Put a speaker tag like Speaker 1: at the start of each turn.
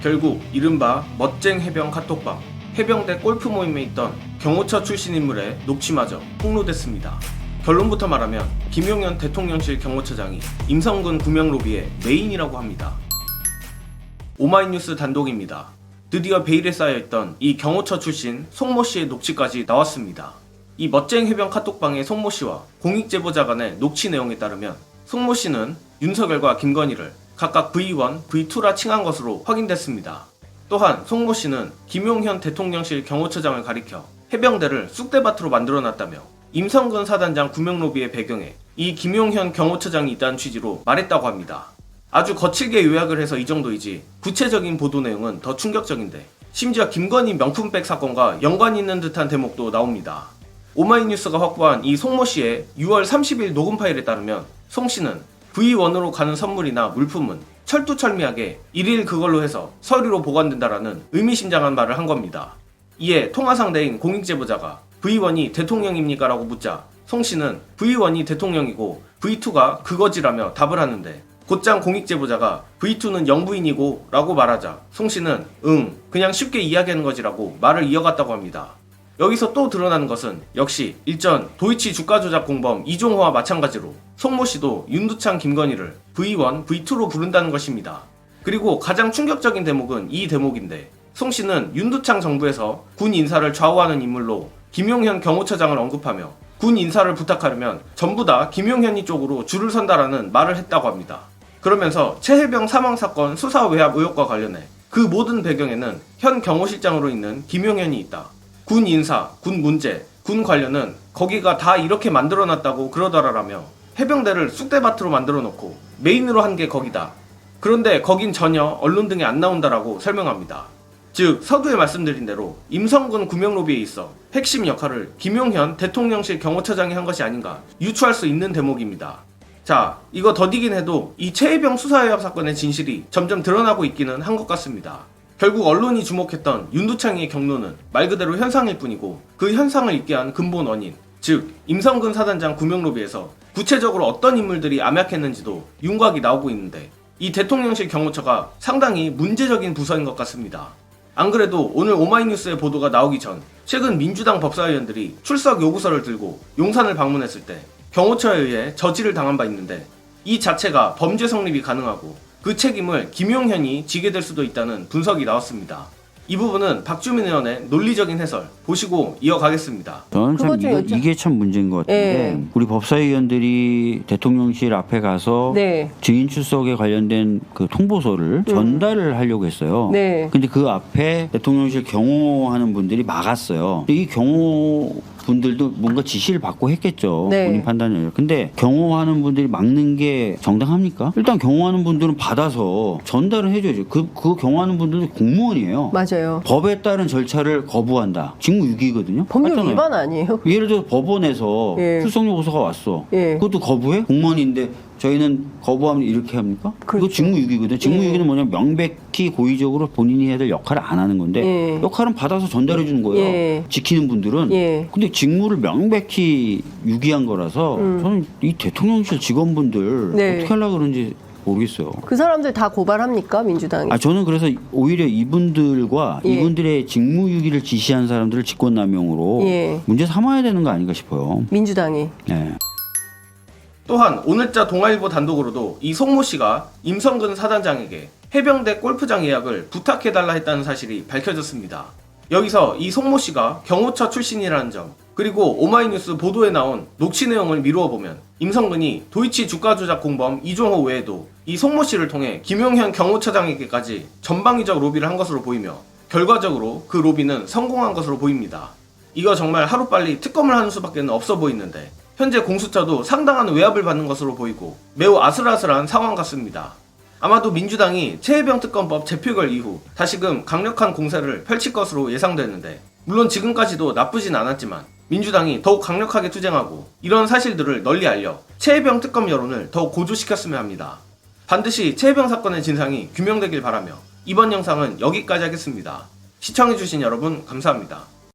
Speaker 1: 결국 이른바 멋쟁 해병 카톡방, 해병대 골프 모임에 있던 경호처 출신 인물의 녹취마저 폭로됐습니다. 결론부터 말하면 김용현 대통령실 경호처장이 임성근 구명로비의 메인이라고 합니다. 오마이뉴스 단독입니다. 드디어 베일에 쌓여있던 이 경호처 출신 송모 씨의 녹취까지 나왔습니다. 이 멋쟁 해병 카톡방의 송모 씨와 공익제보자 간의 녹취 내용에 따르면 송모 씨는 윤석열과 김건희를 각각 V1, V2라 칭한 것으로 확인됐습니다. 또한 송모 씨는 김용현 대통령실 경호처장을 가리켜 해병대를 쑥대밭으로 만들어놨다며 임성근 사단장 구명로비의 배경에 이 김용현 경호처장이 있다는 취지로 말했다고 합니다. 아주 거칠게 요약을 해서 이 정도이지 구체적인 보도 내용은 더 충격적인데 심지어 김건희 명품백 사건과 연관이 있는 듯한 대목도 나옵니다. 오마이뉴스가 확보한 이 송모 씨의 6월 30일 녹음 파일에 따르면 송 씨는 V1으로 가는 선물이나 물품은 철두철미하게 일일 그걸로 해서 서류로 보관된다라는 의미심장한 말을 한 겁니다. 이에 통화상대인 공익제보자가 V1이 대통령입니까? 라고 묻자 송 씨는 V1이 대통령이고 V2가 그거지라며 답을 하는데 곧장 공익제보자가 V2는 영부인이고 라고 말하자 송 씨는 그냥 쉽게 이야기하는 거지라고 말을 이어갔다고 합니다. 여기서 또 드러나는 것은 역시 일전 도이치 주가 조작 공범 이종호와 마찬가지로 송모 씨도 윤두창 김건희를 V1, V2로 부른다는 것입니다. 그리고 가장 충격적인 대목은 이 대목인데 송 씨는 윤두창 정부에서 군 인사를 좌우하는 인물로 김용현 경호처장을 언급하며 군 인사를 부탁하려면 전부 다 김용현이 쪽으로 줄을 선다라는 말을 했다고 합니다. 그러면서 최해병 사망사건 수사 외압 의혹과 관련해 그 모든 배경에는 현 경호실장으로 있는 김용현이 있다. 군 인사, 군 문제, 군 관련은 거기가 다 이렇게 만들어놨다고 그러더라라며 해병대를 쑥대밭으로 만들어놓고 메인으로 한 게 거기다. 그런데 거긴 전혀 언론 등에 안 나온다라고 설명합니다. 즉 서두에 말씀드린 대로 임성근 구명로비에 있어 핵심 역할을 김용현 대통령실 경호처장이 한 것이 아닌가 유추할 수 있는 대목입니다. 자, 이거 더디긴 해도 이 최해병 수사외압 사건의 진실이 점점 드러나고 있기는 한 것 같습니다. 결국 언론이 주목했던 윤두창의 경로는 말 그대로 현상일 뿐이고 그 현상을 있게 한 근본 원인, 즉 임성근 사단장 구명로비에서 구체적으로 어떤 인물들이 암약했는지도 윤곽이 나오고 있는데 이 대통령실 경호처가 상당히 문제적인 부서인 것 같습니다. 안 그래도 오늘 오마이뉴스의 보도가 나오기 전 최근 민주당 법사위원들이 출석 요구서를 들고 용산을 방문했을 때 경호처에 의해 저지를 당한 바 있는데 이 자체가 범죄 성립이 가능하고 그 책임을 김용현이 지게 될 수도 있다는 분석이 나왔습니다. 이 부분은 박주민 의원의 논리적인 해설 보시고 이어가겠습니다.
Speaker 2: 저는 참 이게 참 문제인 것 같은데 우리 법사위원들이 대통령실 앞에 가서 증인 출석에 관련된 그 통보서를 전달을 하려고 했어요. 근데 그 앞에 대통령실 경호하는 분들이 막았어요. 이 경호 분들도 뭔가 지시를 받고 했겠죠. 본인 판단을. 근데 경호하는 분들이 막는 게 정당합니까? 일단 경호하는 분들은 받아서 전달을 해줘야죠. 그 경호하는 분들도 공무원이에요.
Speaker 3: 맞아요.
Speaker 2: 법에 따른 절차를 거부한다. 직무유기거든요.
Speaker 3: 법률
Speaker 2: 맞잖아요.
Speaker 3: 위반 아니에요?
Speaker 2: 예를 들어 법원에서 출석요구서가 왔어. 그것도 거부해? 공무원인데 저희는 거부하면 이렇게 합니까?
Speaker 3: 그렇죠.
Speaker 2: 이거 직무유기거든요. 직무유기는 뭐냐면 명백히 고의적으로 본인이 해야 될 역할을 안 하는 건데 역할은 받아서 전달해 주는 거예요. 지키는 분들은. 근데 직무를 명백히 유기한 거라서 저는 이 대통령실 직원분들 어떻게 하려고 그러는지 모르겠어요.
Speaker 3: 그 사람들 다 고발합니까? 민주당이?
Speaker 2: 저는 그래서 오히려 이분들과 이분들의 직무유기를 지시한 사람들을 직권남용으로 문제 삼아야 되는 거 아닌가 싶어요.
Speaker 3: 민주당이.
Speaker 1: 또한 오늘자 동아일보 단독으로도 이 송모 씨가 임성근 사단장에게 해병대 골프장 예약을 부탁해달라 했다는 사실이 밝혀졌습니다. 여기서 이 송모 씨가 경호처 출신이라는 점, 그리고 오마이뉴스 보도에 나온 녹취 내용을 미루어 보면 임성근이 도이치 주가 조작 공범 이종호 외에도 이 송모 씨를 통해 김용현 경호처장에게까지 전방위적 로비를 한 것으로 보이며 결과적으로 그 로비는 성공한 것으로 보입니다. 이거 정말 하루빨리 특검을 하는 수밖에 없어 보이는데 현재 공수처도 상당한 외압을 받는 것으로 보이고 매우 아슬아슬한 상황 같습니다. 아마도 민주당이 최해병 특검법 재표결 이후 다시금 강력한 공세를 펼칠 것으로 예상되는데 물론 지금까지도 나쁘진 않았지만 민주당이 더욱 강력하게 투쟁하고 이런 사실들을 널리 알려 최해병 특검 여론을 더욱 고조시켰으면 합니다. 반드시 최해병 사건의 진상이 규명되길 바라며 이번 영상은 여기까지 하겠습니다. 시청해주신 여러분 감사합니다.